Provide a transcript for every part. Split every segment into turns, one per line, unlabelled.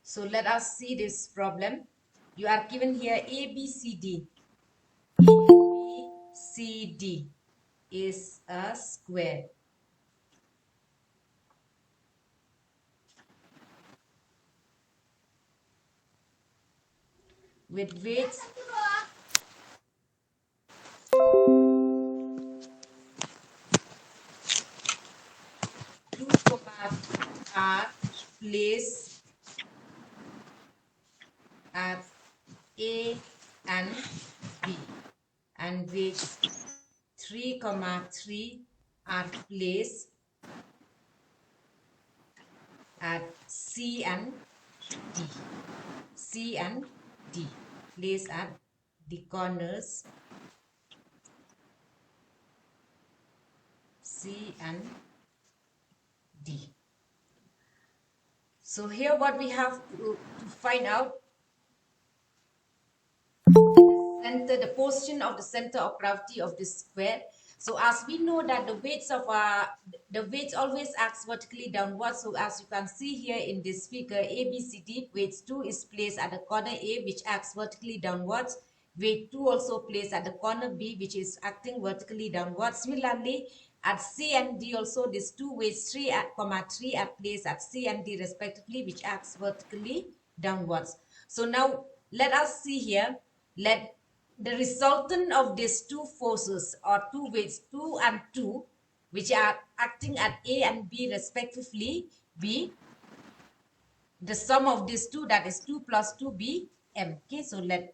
So let us see this problem. You are given here A, B, C, D. A, B, C, D is a square. With weights 2, are placed at A and B, and weights 3, 3 are placed at C and D. C and D placed at the corners C and D. So here what we have to find out, the portion of the center of gravity of this square. So as we know that the weights always acts vertically downwards. So as you can see here in this figure, A, B, C, D, weight 2 is placed at the corner A, which acts vertically downwards. Weight 2 also placed at the corner B, which is acting vertically downwards. Similarly, at C and D also, these two weights 3 are placed at C and D respectively, which acts vertically downwards. So now let us see here. Let the resultant of these two forces, or two weights 2 and 2, which are acting at A and B respectively, be the sum of these two, that is 2 plus 2, be M. Okay, so let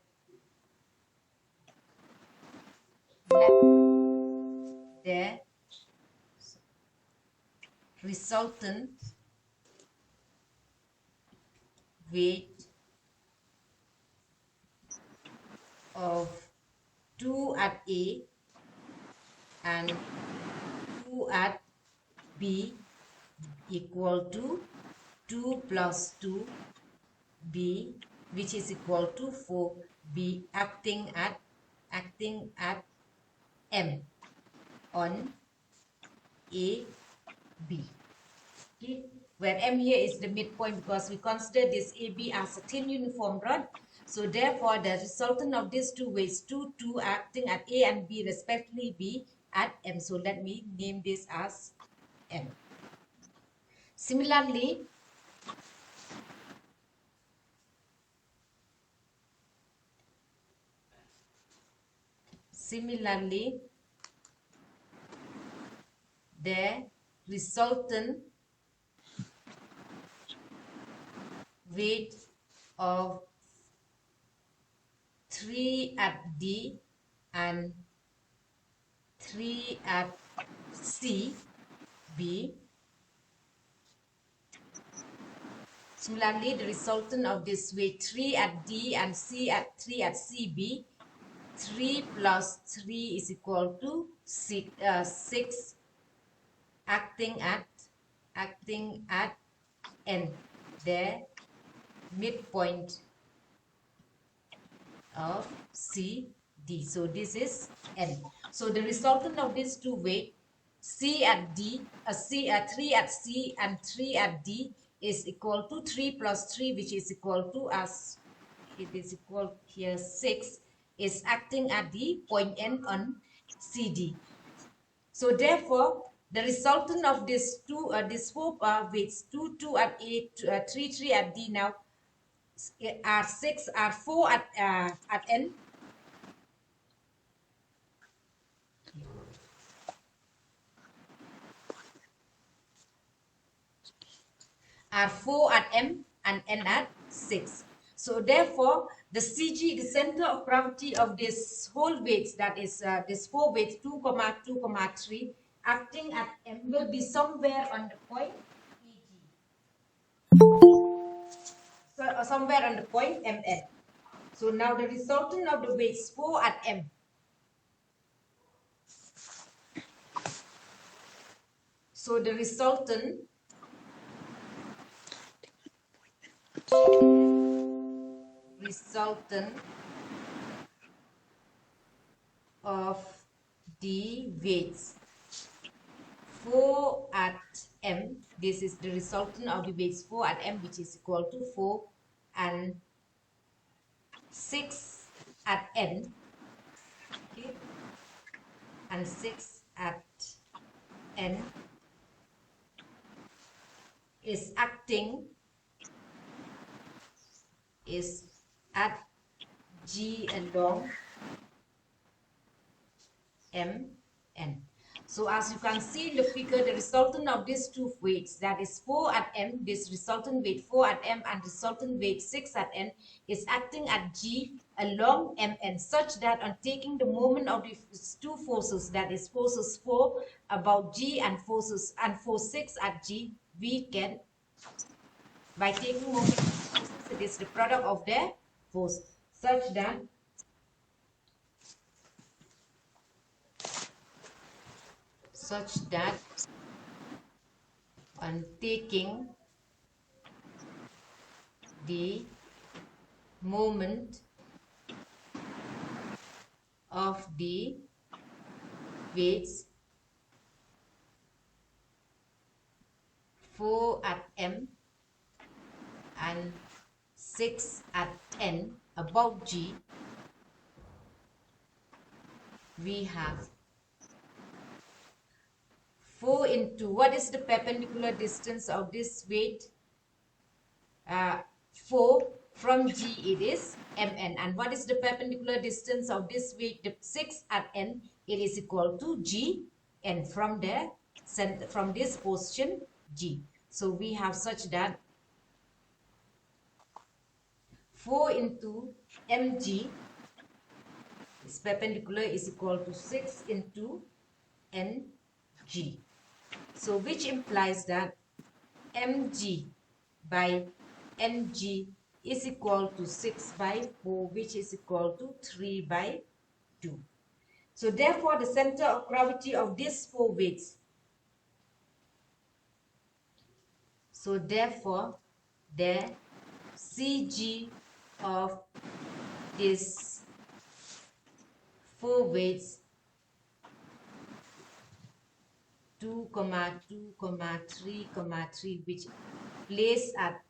the resultant weight of 2 at A and 2 at B equal to 2 plus 2 B, which is equal to 4, B acting at M on A, B. Okay, where M here is the midpoint, because we consider this AB as a thin uniform rod. So therefore, the resultant of these two weights 2, 2 acting at A and B respectively be at M. So let me name this as M. Similarly, the resultant weight of 3 at D and 3 at C, B. Similarly, the resultant of this weight 3 at D and 3 at CB, 3 plus 3 is equal to 6 acting at N, the midpoint of CD. So this is N. So the resultant of these two weights, 3 at D and 3 at D, is equal to 3 plus 3, which is equal to, as it is equal here, 6, is acting at the point N on CD. So therefore, the resultant of these four weights, 2, 2 at A, 3, 3 at D, now are 6, are 4 at N, are 4 at M and N at 6. So therefore, the CG, the center of gravity of this whole weights, that is this 4 weights 2, 2, 3, acting at M, will be somewhere on the point EG. So somewhere on the point MN. So now the resultant of the weights 4 at M. So the resultant of the weights 4 at M, this is the resultant of the weights 4 at M, which is equal to 4 and 6 at N, okay, and 6 at N is acting is at G along M N. So as you can see in the figure, the resultant of these two weights, that is 4 at M, this resultant weight 4 at M and resultant weight 6 at N, is acting at G along Mn, such that on taking the moment of these two forces, that is forces 4 about G and force 6 at G, we can, by taking moment of forces, it is the product of their force, such that on taking the moment of the weights 4 at M and 6 at N about G, we have 4 into, what is the perpendicular distance of this weight? 4 from G, it is Mn. And what is the perpendicular distance of this weight? The 6 at N, it is equal to G, and from there, from this position G. So we have such that 4 into mg is perpendicular is equal to 6 into ng. So which implies that mg by ng is equal to 6 by 4, which is equal to 3 by 2. So therefore, the center of gravity of these four weights, so therefore, the CG of these four weights 2, 2, 3, 3, which placed at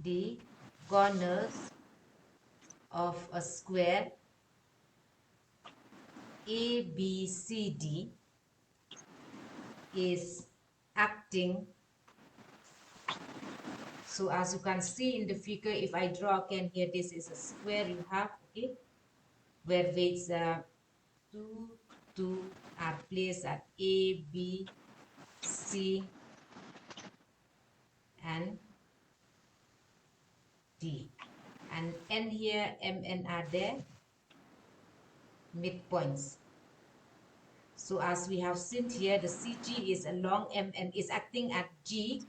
the corners of a square ABCD is acting. So as you can see in the figure, if I draw again here, this is a square you have, okay, where weights 2, 2 are placed at A, B, C, and D. And N here, M, N are there, midpoints. So as we have seen here, the CG is along MN, is acting at G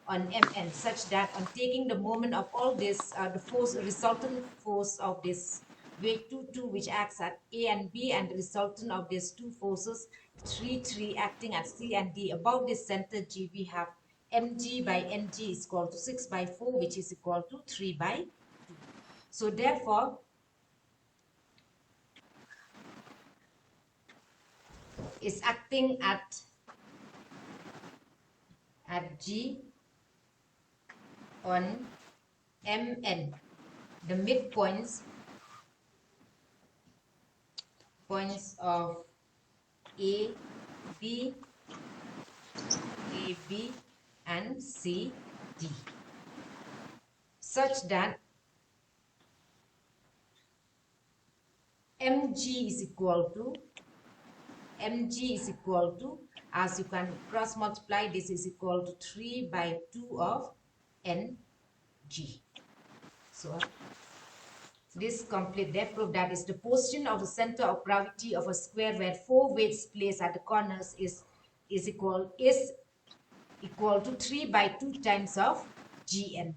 on MN, such that on taking the moment of all this, the force, resultant force of this weight 2, 2, which acts at A and B, and the resultant of these two forces 3, 3 acting at C and D. About this center G, we have mg by ng is equal to 6 by 4, which is equal to 3 by 2. So therefore, is acting at G on Mn, the midpoints of A, B, and C, D, such that mg is equal to, as you can cross multiply, this is equal to 3 by 2 of ng. So this complete their proof, that is the position of the center of gravity of a square where four weights placed at the corners is equal to 3 by 2 times of Gn.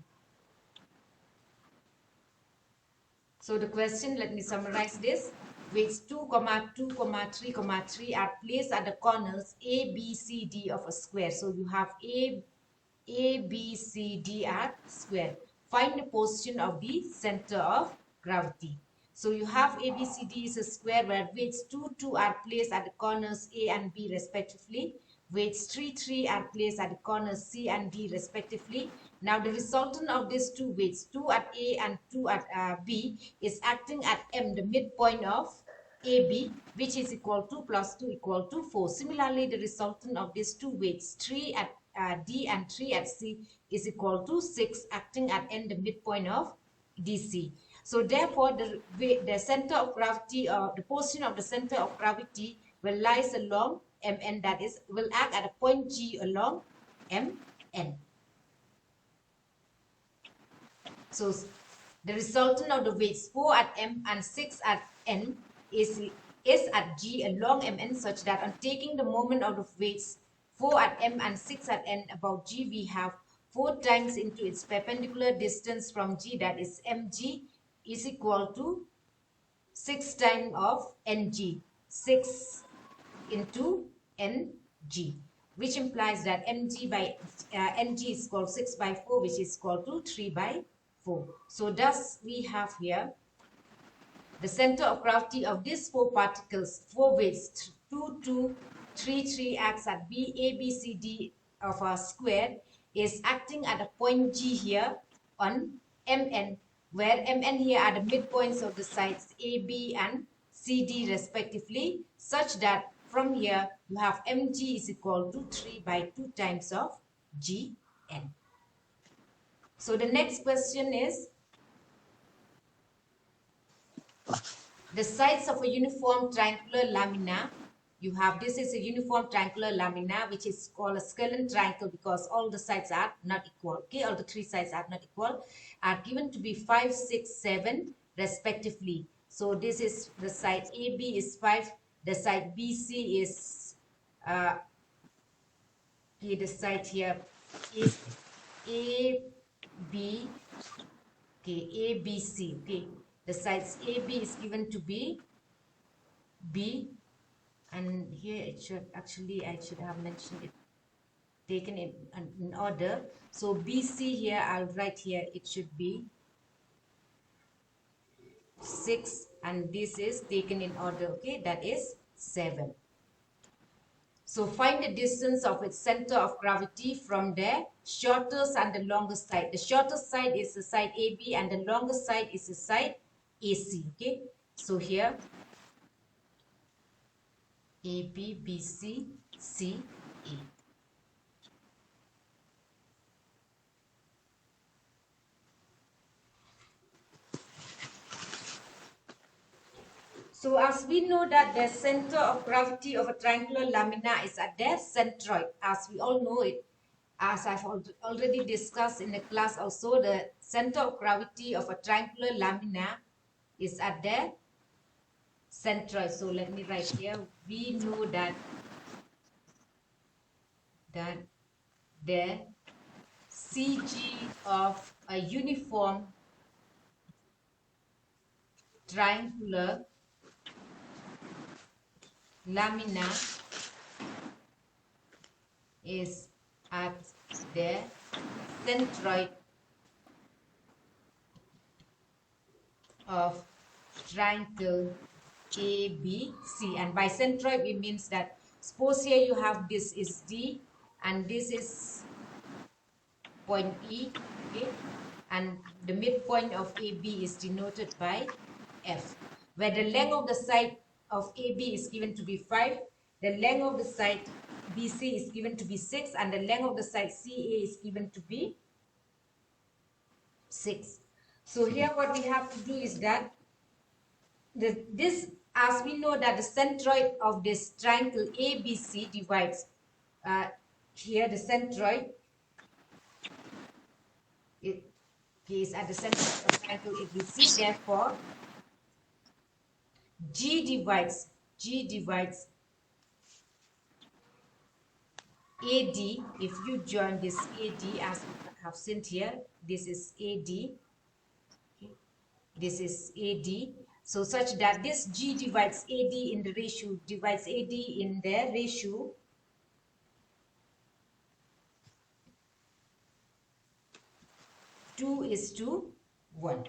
So the question, let me summarize this. Weights 2, 2, 3, 3 are placed at the corners A, B, C, D of a square. So you have A, B, C, D are square. Find the position of the center of gravity. So you have A, B, C, D is a square where weights 2, 2 are placed at the corners A and B respectively. weights 3, 3 are placed at the corners C and D respectively. Now the resultant of these two weights, 2 at A and 2 at B, is acting at M, the midpoint of AB, which is equal to plus 2 equal to 4. Similarly, the resultant of these two weights, 3 at D and 3 at C, is equal to 6, acting at N, the midpoint of DC. So therefore, the center of gravity, or the portion of the center of gravity, will lies along MN, that is, will act at a point G along MN. So the resultant of the weights 4 at M and 6 at N is at G along MN, such that on taking the moment of the weights 4 at M and 6 at N about G, we have 4 times into its perpendicular distance from G, that is mg, is equal to 6 times of ng, 6 into ng, which implies that mg by ng is equal to 6 by 4, which is equal to 3 by 4. So thus we have here the center of gravity of these 4 particles, 4 weights, 2, 2, 3, 3 acts at B, A, B, C, D of our square, is acting at a point G here on MN, where MN here are the midpoints of the sides A, B, and C, D respectively, such that from here you have mg is equal to 3 by 2 times of Gn. So the next question is, the sides of a uniform triangular lamina, you have, this is a uniform triangular lamina, which is called a scalene triangle because all the sides are not equal, okay, all the 3 sides are not equal, are given to be 5, 6, 7 respectively. So this is the side AB is 5, the side BC is, okay, the side here is AB, okay, ABC, okay, the sides AB is given to be B, and here it should actually, I should have mentioned it, taken in order. So BC here, I'll write here, it should be 6, and this is taken in order, okay, that is 7. So find the distance of its center of gravity from the shortest and the longest side. The shortest side is the side AB and the longest side is the side AC, okay. So here AB, BC, CA. So as we know that the center of gravity of a triangular lamina is at the centroid, as we all know it, as I've already discussed in the class also, the center of gravity of a triangular lamina is at the centroid. So let me write here, we know that the CG of a uniform triangular lamina is at the centroid of triangle ABC, and by centroid it means that, suppose here you have this is D and this is point E, okay, and the midpoint of AB is denoted by F, where the length of the side of AB is given to be 5, the length of the side BC is given to be 6, and the length of the side CA is given to be 6. So here what we have to do is that this, as we know that the centroid of this triangle ABC divides, here the centroid is at the center of the triangle ABC, therefore G divides AD. If you join this AD, as we have sent here, this is AD, okay, this is AD, so such that this G divides AD in the ratio, divides AD in the ratio 2:1.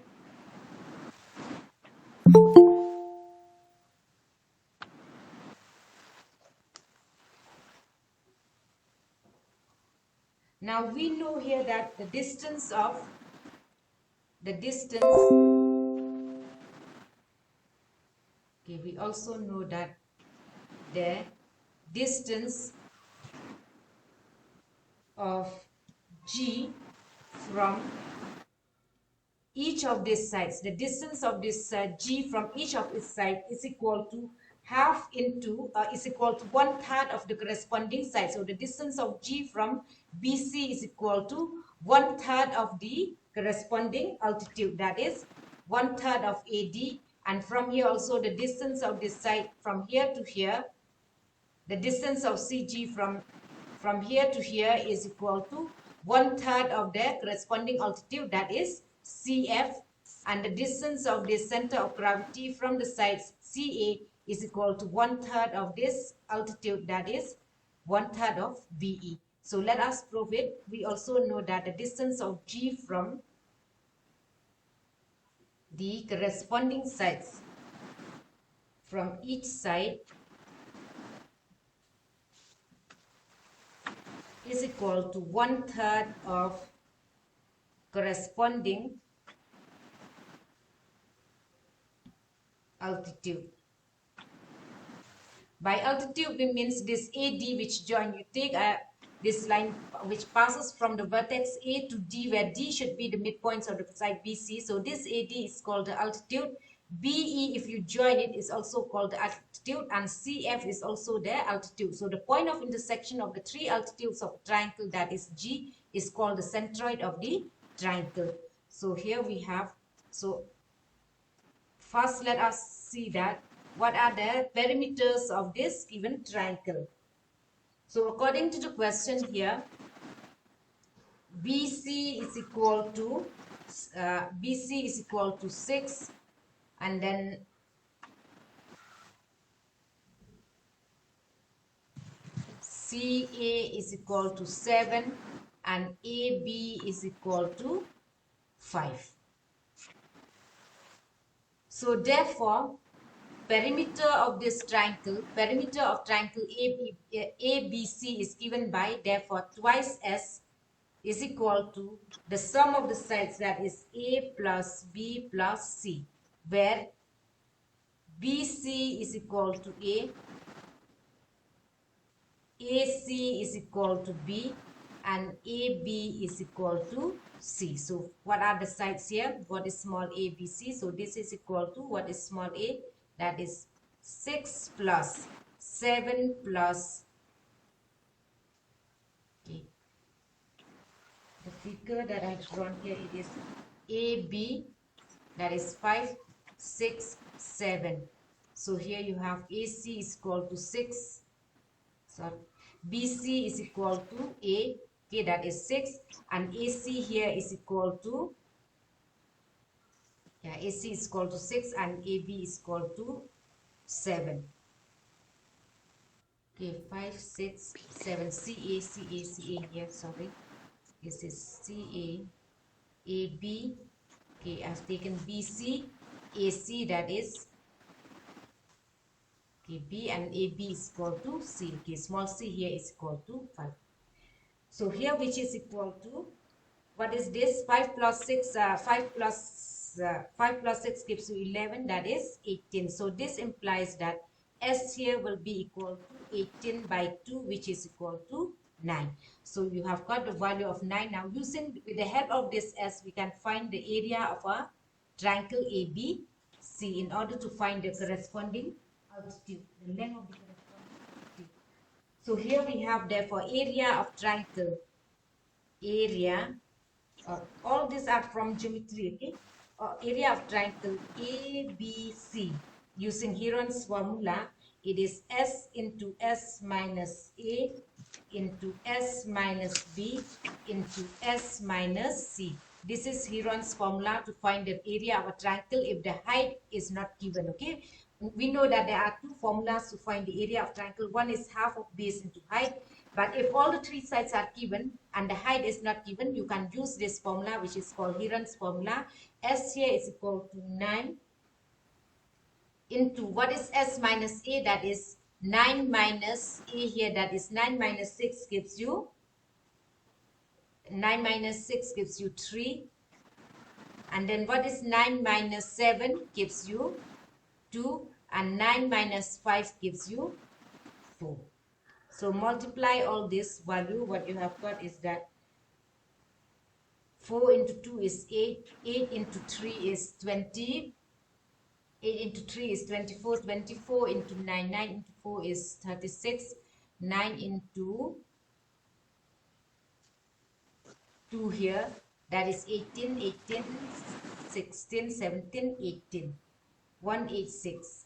Now we know here that the distance, okay, we also know that the distance of G from each of these sides, the distance of this G from each of its side is equal to half into, is equal to 1/3 of the corresponding side. So the distance of G from BC is equal to 1/3 of the corresponding altitude, that is 1/3 of AD. And from here also the distance of this side from here to here, the distance of CG from here to here is equal to 1/3 of the corresponding altitude, that is CF, and the distance of the center of gravity from the sides CA is equal to 1/3 of this altitude, that is 1/3 of BE. So let us prove it. We also know that the distance of G from the corresponding sides from each side is equal to 1/3 of corresponding altitude. By altitude, we means this AD which join, you take this line which passes from the vertex A to D, where D should be the midpoints of the side BC. So this AD is called the altitude. BE, if you join it, is also called the altitude, and CF is also the altitude. So the point of intersection of the three altitudes of a triangle, that is G, is called the centroid of the triangle. So here we have, so first let us see that what are the perimeters of this given triangle. So according to the question here, BC is equal to 6, and then CA is equal to 7, and AB is equal to 5. So therefore, perimeter of this triangle, perimeter of triangle ABC is given by, therefore twice S is equal to the sum of the sides, that is A plus B plus C, where BC is equal to A, AC is equal to B, and AB is equal to C. So what are the sides here? What is small a, B, C? So this is equal to, what is small a? That is 6 plus 7 plus, okay, the figure that I've drawn here, it is AB, that is 5, 6, 7. So here you have AC is equal to 6, sorry, BC is equal to A, okay, that is 6, and AC here is equal to, yeah, AC is equal to 6 and AB is equal to 7. Okay, 5, 6, 7, CA, CA, CA here, sorry. This is CA, AB, okay, I've taken BC, AC, that is, okay, B and AB is equal to C, okay, small c here is equal to 5. So here which is equal to, what is this? 5 plus 6, 5 plus 6 gives you 11, that is 18. So this implies that S here will be equal to 18 by 2, which is equal to 9. So you have got the value of 9. Now using, with the help of this S, we can find the area of a triangle ABC in order to find the corresponding altitude, the length of the corresponding altitude. So here we have, therefore, area of triangle, area, all these are from geometry, okay? Area of triangle ABC, using Heron's formula, it is S into S minus A into S minus B into S minus C. This is Heron's formula to find the area of a triangle if the height is not given, okay? We know that there are two formulas to find the area of triangle. One is half of base into height. But if all the three sides are given and the height is not given, you can use this formula, which is called Heron's formula. S here is equal to 9 into, what is S minus A? That is 9 minus A here. That is 9 minus 6 gives you 9 minus 6 gives you 3. And then what is 9 minus 7 gives you 2. And 9 minus 5 gives you 4. So multiply all this value. What you have got is that 4 into 2 is 8. 8 into 3 is 20. 8 into 3 is 24. 24 into 9. 9 into 4 is 36. 9 into 2 here, that is 18. 18, 16, 17, 18. 186.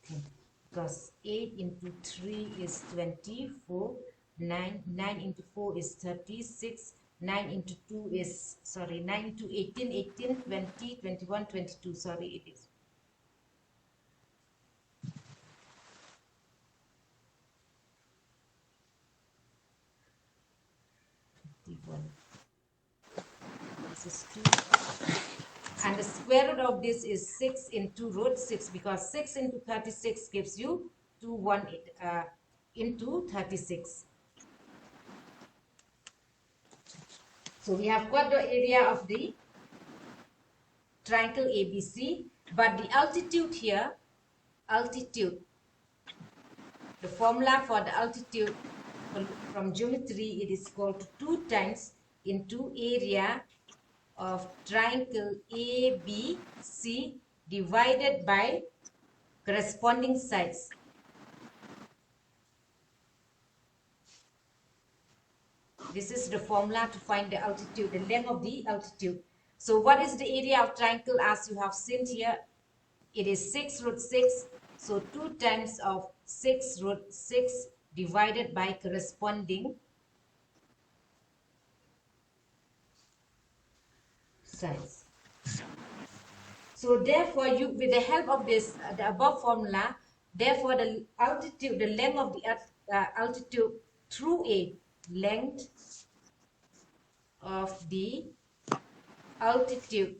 Okay. Because 8 into 3 is 24. 9 into 4 is 36. 9 into 2 is, 9 into 18, 18, 20, 21, 22. Sorry, it is. This is 2. And the square root of this is 6 into root 6, because 6 into 36 gives you 218 into 36. So we have got the area of the triangle ABC, but the altitude here, the formula for the altitude from geometry, it is equal to 2 times into area of triangle ABC divided by corresponding sides. This is the formula to find the altitude, the length of the altitude. So what is the area of triangle? As you have seen here, it is 6 root 6. So 2 times of 6 root 6 divided by corresponding sides. So therefore, you, with the help of this, the above formula, therefore the altitude, the length of the altitude through A, length of the altitude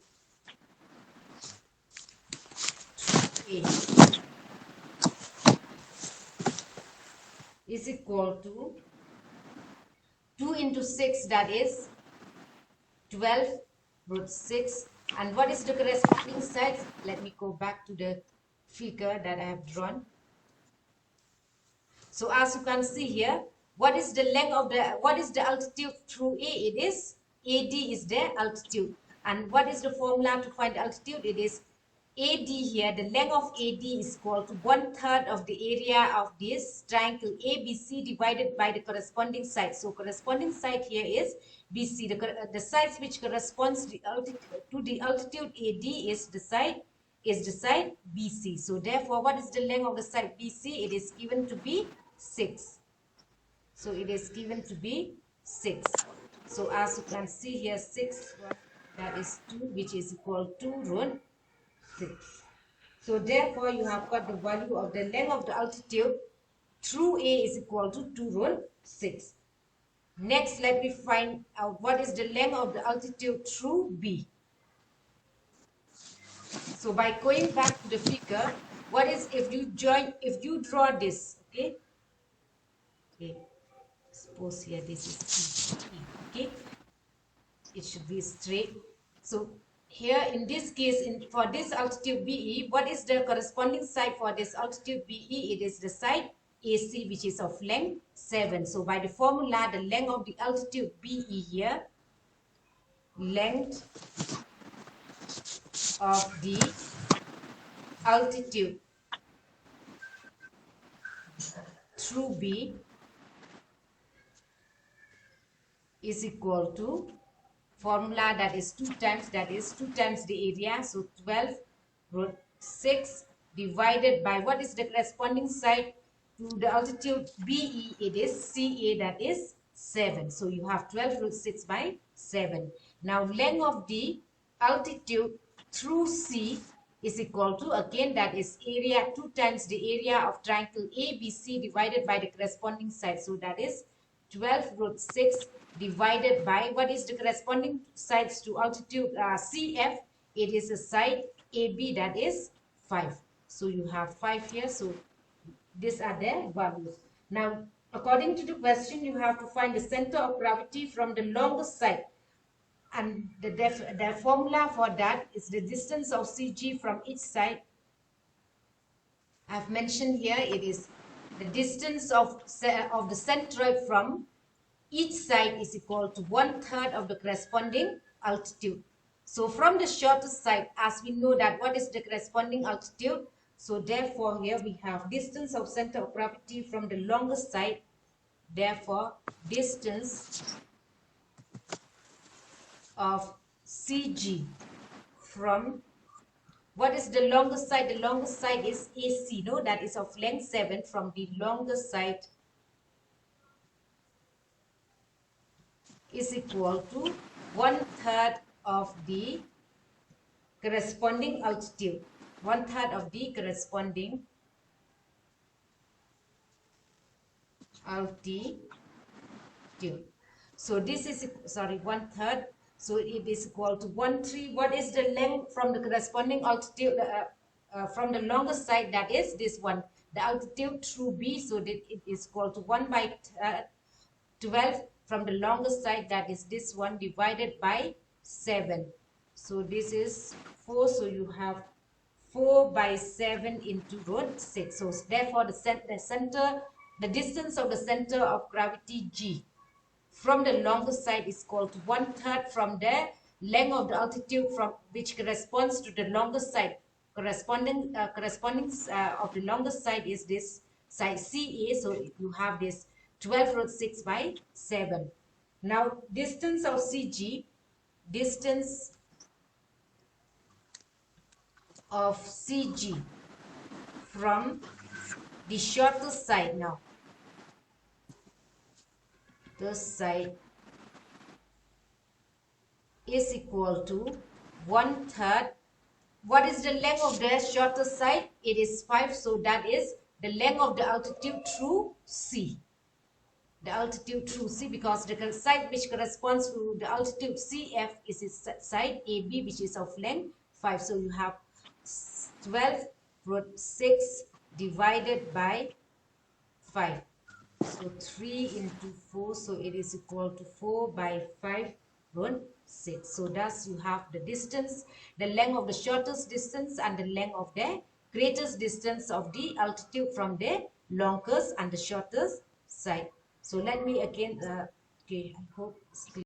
through A is equal to 2 into 6, that is 12 root 6. And what is the corresponding sides? Let me go back to the figure that I have drawn. So as you can see here, what is the length of what is the altitude through A? It is AD is the altitude. And what is the formula to find the altitude? It is AD here. The length of AD is equal to 1/3 of the area of this triangle ABC divided by the corresponding side. So corresponding side here is BC. The sides which corresponds to the altitude AD is the side BC. So therefore, what is the length of the side BC? It is given to be 6. So it is given to be 6. So as you can see here, 6, that is 2, which is equal to root 6. So therefore, you have got the value of the length of the altitude through A is equal to 2 root 6. Next, let me find out what is the length of the altitude through B. So by going back to the figure, what is if you draw this, okay? Okay, suppose here this is E, okay? It should be straight. So here in this case, for this altitude BE, what is the corresponding side for this altitude BE? It is the side AC, which is of length 7. So by the formula, the length of the altitude BE here, length of the altitude through B is equal to formula, that is 2 times the area. So 12 root 6 divided by what is the corresponding side to the altitude BE? It is CA, that is 7. So you have 12 root 6 by 7. Now length of the altitude through C is equal to, again, that is area, 2 times the area of triangle ABC divided by the corresponding side. So that is 12 root 6 divided by what is the corresponding sides to altitude CF? It is a side AB, that is 5. So you have 5 here. So these are the values. Now According to the question, you have to find the center of gravity from the longest side. And the formula for that is the distance of CG from each side. I've mentioned here it is the distance of the centroid from each side is equal to 1/3 of the corresponding altitude. So from the shortest side, as we know that what is the corresponding altitude, so therefore here we have distance of center of gravity from the longest side. Therefore, distance of CG from what is the longest side? The longest side is AC, no? That is of length 7 from the longest side is equal to 1/3 of the corresponding altitude. 1/3 of the corresponding altitude. So this is, sorry, 1/3. So it is equal to 1/3. What is the length from the corresponding altitude from the longest side? That is this one. The altitude through B. So that it is equal to 1/12 from the longest side. That is this one divided by 7. So this is 4. So you have 4/7 into root 6. So therefore the distance of the center of gravity G from the longest side is called 1/3 from the length of the altitude from which corresponds to the longest side. Corresponding of the longest side is this side CA. So you have this 12√6/7. Now distance of CG, distance of CG from the shortest side. Now this side is equal to 1/3. What is the length of the shortest side? It is 5. So that is the length of the altitude through C. The altitude through C, because the side which corresponds to the altitude CF is its side AB, which is of length 5. So you have 12√6 divided by 5. So 3 into 4, so it is equal to 4/5√6. So thus you have the distance, the length of the shortest distance and the length of the greatest distance of the altitude from the longest and the shortest side. So let me again, okay, I hope it's clear.